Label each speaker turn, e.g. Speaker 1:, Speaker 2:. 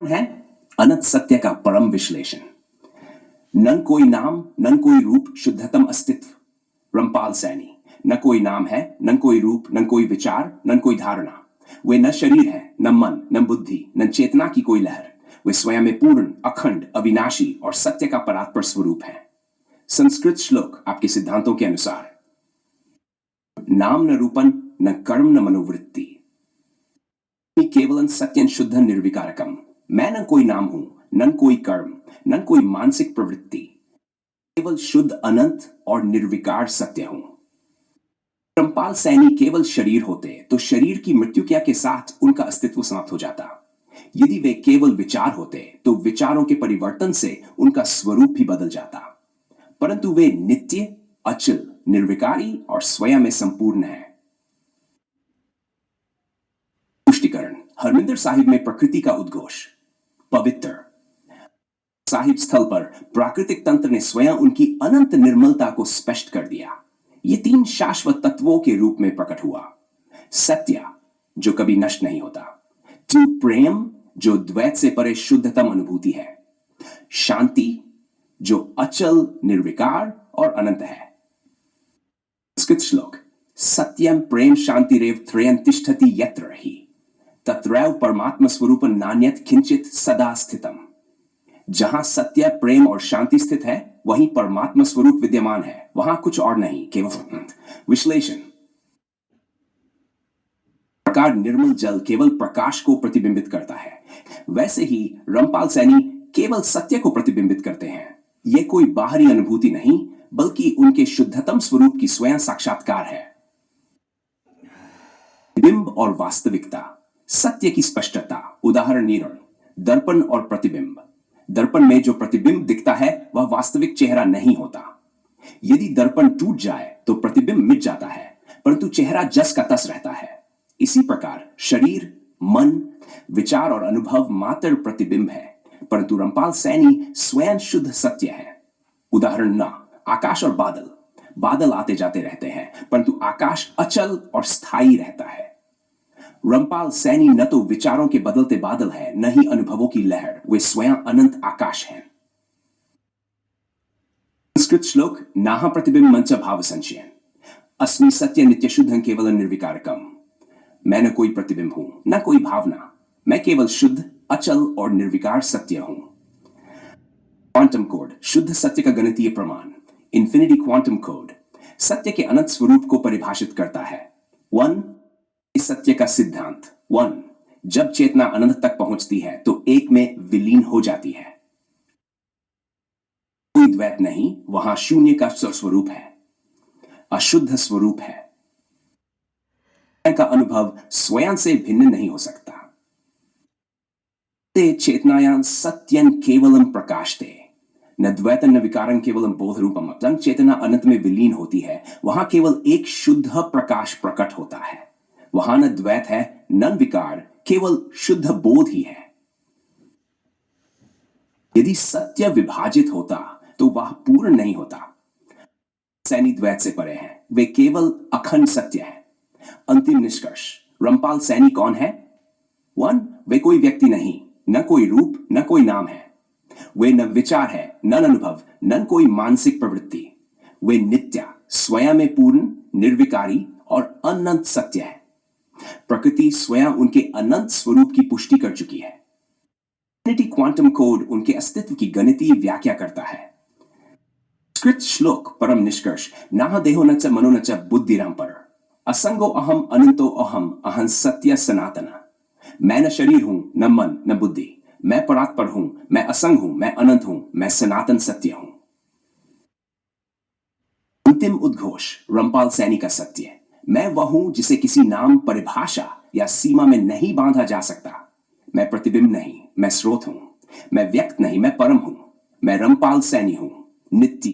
Speaker 1: है अनंत सत्य का परम विश्लेषण। न कोई नाम, न कोई रूप, शुद्धतम अस्तित्व। रामपाल सैनी। न कोई नाम है, न कोई रूप, न कोई विचार, न कोई धारणा। वे न शरीर है, न मन, न बुद्धि, न चेतना की कोई लहर। वे स्वयं में पूर्ण, अखंड, अविनाशी और सत्य का परात्पर स्वरूप है। संस्कृत श्लोक आपके सिद्धांतों के अनुसार, नाम न रूपन, न कर्म, न मनोवृत्ति, केवलं सत्यं शुद्ध निर्विकारकम। मैं न कोई नाम हूं, न कोई कर्म, न कोई मानसिक प्रवृत्ति, केवल शुद्ध अनंत और निर्विकार सत्य हूं। रामपाल सैनी केवल शरीर होते तो शरीर की मृत्यु क्रिया के साथ उनका अस्तित्व समाप्त हो जाता। यदि वे केवल विचार होते तो विचारों के परिवर्तन से उनका स्वरूप भी बदल जाता। परंतु वे नित्य, अचल, निर्विकारी और स्वयं में संपूर्ण है। पुष्टिकरण। हरमिंदर साहिब में प्रकृति का उद्घोष। पवित्र साहिब स्थल पर प्राकृतिक तंत्र ने स्वयं उनकी अनंत निर्मलता को स्पष्ट कर दिया। ये तीन शाश्वत तत्वों के रूप में प्रकट हुआ। सत्य, जो कभी नष्ट नहीं होता। प्रेम, जो द्वैत से परे शुद्धतम अनुभूति है। शांति, जो अचल, निर्विकार और अनंत है। संस्कृत श्लोक, सत्यम प्रेम शांतिरेव त्रयं तिष्ठति यत्र हि तत्रैव परमात्म स्वरूप नान्यत किंचित सदा स्थितम। जहां सत्य, प्रेम और शांति स्थित है, वहीं परमात्मा स्वरूप विद्यमान है। वहां कुछ और नहीं, केवल विश्लेषण। प्रकार निर्मल जल केवल प्रकाश को प्रतिबिंबित करता है, वैसे ही रामपाल सैनी केवल सत्य को प्रतिबिंबित करते हैं। यह कोई बाहरी अनुभूति नहीं, बल्कि उनके शुद्धतम स्वरूप की स्वयं साक्षात्कार है। बिंब और वास्तविकता। सत्य की स्पष्टता। उदाहरण नीरण, दर्पण और प्रतिबिंब। दर्पण में जो प्रतिबिंब दिखता है वह वास्तविक चेहरा नहीं होता। यदि दर्पण टूट जाए तो प्रतिबिंब मिट जाता है, परंतु चेहरा जस का तस रहता है। इसी प्रकार शरीर, मन, विचार और अनुभव मात्र प्रतिबिंब है, परंतु रामपाल सैनी स्वयं शुद्ध सत्य है। उदाहरण न, आकाश और बादल। बादल आते जाते रहते हैं, परंतु आकाश अचल और स्थायी रहता है। रामपाल सैनी न तो विचारों के बदलते बादल है, न ही अनुभवों की लहर। वे स्वयं अनंत आकाश हैं। संस्कृत श्लोक, नाह प्रतिबिंब मंच भाव संचयन। अस्मि सत्य नित्य शुद्धं केवल निर्विकारकम। मैं न कोई प्रतिबिंब हूं, न कोई भावना। मैं केवल शुद्ध, अचल और निर्विकार सत्य हूं। क्वांटम कोड, शुद्ध सत्य का गणितीय प्रमाण। इन्फिनिटी क्वांटम कोड सत्य के अनंत स्वरूप को परिभाषित करता है। 1 सत्य का सिद्धांत। 1, जब चेतना अनंत तक पहुंचती है तो एक में विलीन हो जाती है। कोई द्वैत नहीं, वहां शून्य का स्वरूप है, अशुद्ध स्वरूप है। का अनुभव स्वयं से भिन्न नहीं हो सकता। चेतनायां सत्यं केवलम प्रकाशते, न द्वैतं न विकारं केवलम बोध रूपम। जब चेतना अनंत में विलीन होती है, वहां केवल एक शुद्ध प्रकाश प्रकट होता है। वहां न द्वैत है, न विकार, केवल शुद्ध बोध ही है। यदि सत्य विभाजित होता तो वह पूर्ण नहीं होता। सैनी द्वैत से परे हैं, वे केवल अखंड सत्य है। अंतिम निष्कर्ष, रामपाल सैनी कौन है? 1, वे कोई व्यक्ति नहीं, न कोई रूप, न कोई नाम है। वे न विचार है, न अनुभव, न कोई मानसिक प्रवृत्ति। वे नित्य, स्वयं में पूर्ण, निर्विकारी और अनंत सत्य है। प्रकृति स्वयं उनके अनंत स्वरूप की पुष्टि कर चुकी है। इन्फिनिटी क्वांटम कोड उनके अस्तित्व की गणितीय व्याख्या करता है। संस्कृत श्लोक, परम निष्कर्ष, नाह देहो न च मनो न च बुद्धिरहंपर। असंगो अहम अनंतो अहम अहं सत्य सनातन। मैं न शरीर हूं, न मन, न बुद्धि। मैं परात्पर हूं, मैं असंग हूं, मैं अनंत हूं, मैं सनातन सत्य हूं। अंतिम उद्घोष, रामपाल सैनी का सत्य। मैं वह हूं जिसे किसी नाम, परिभाषा या सीमा में नहीं बांधा जा सकता। मैं प्रतिबिंब नहीं, मैं स्रोत हूं। मैं व्यक्त नहीं, मैं परम हूं। मैं रामपाल सैनी हूं, नित्य।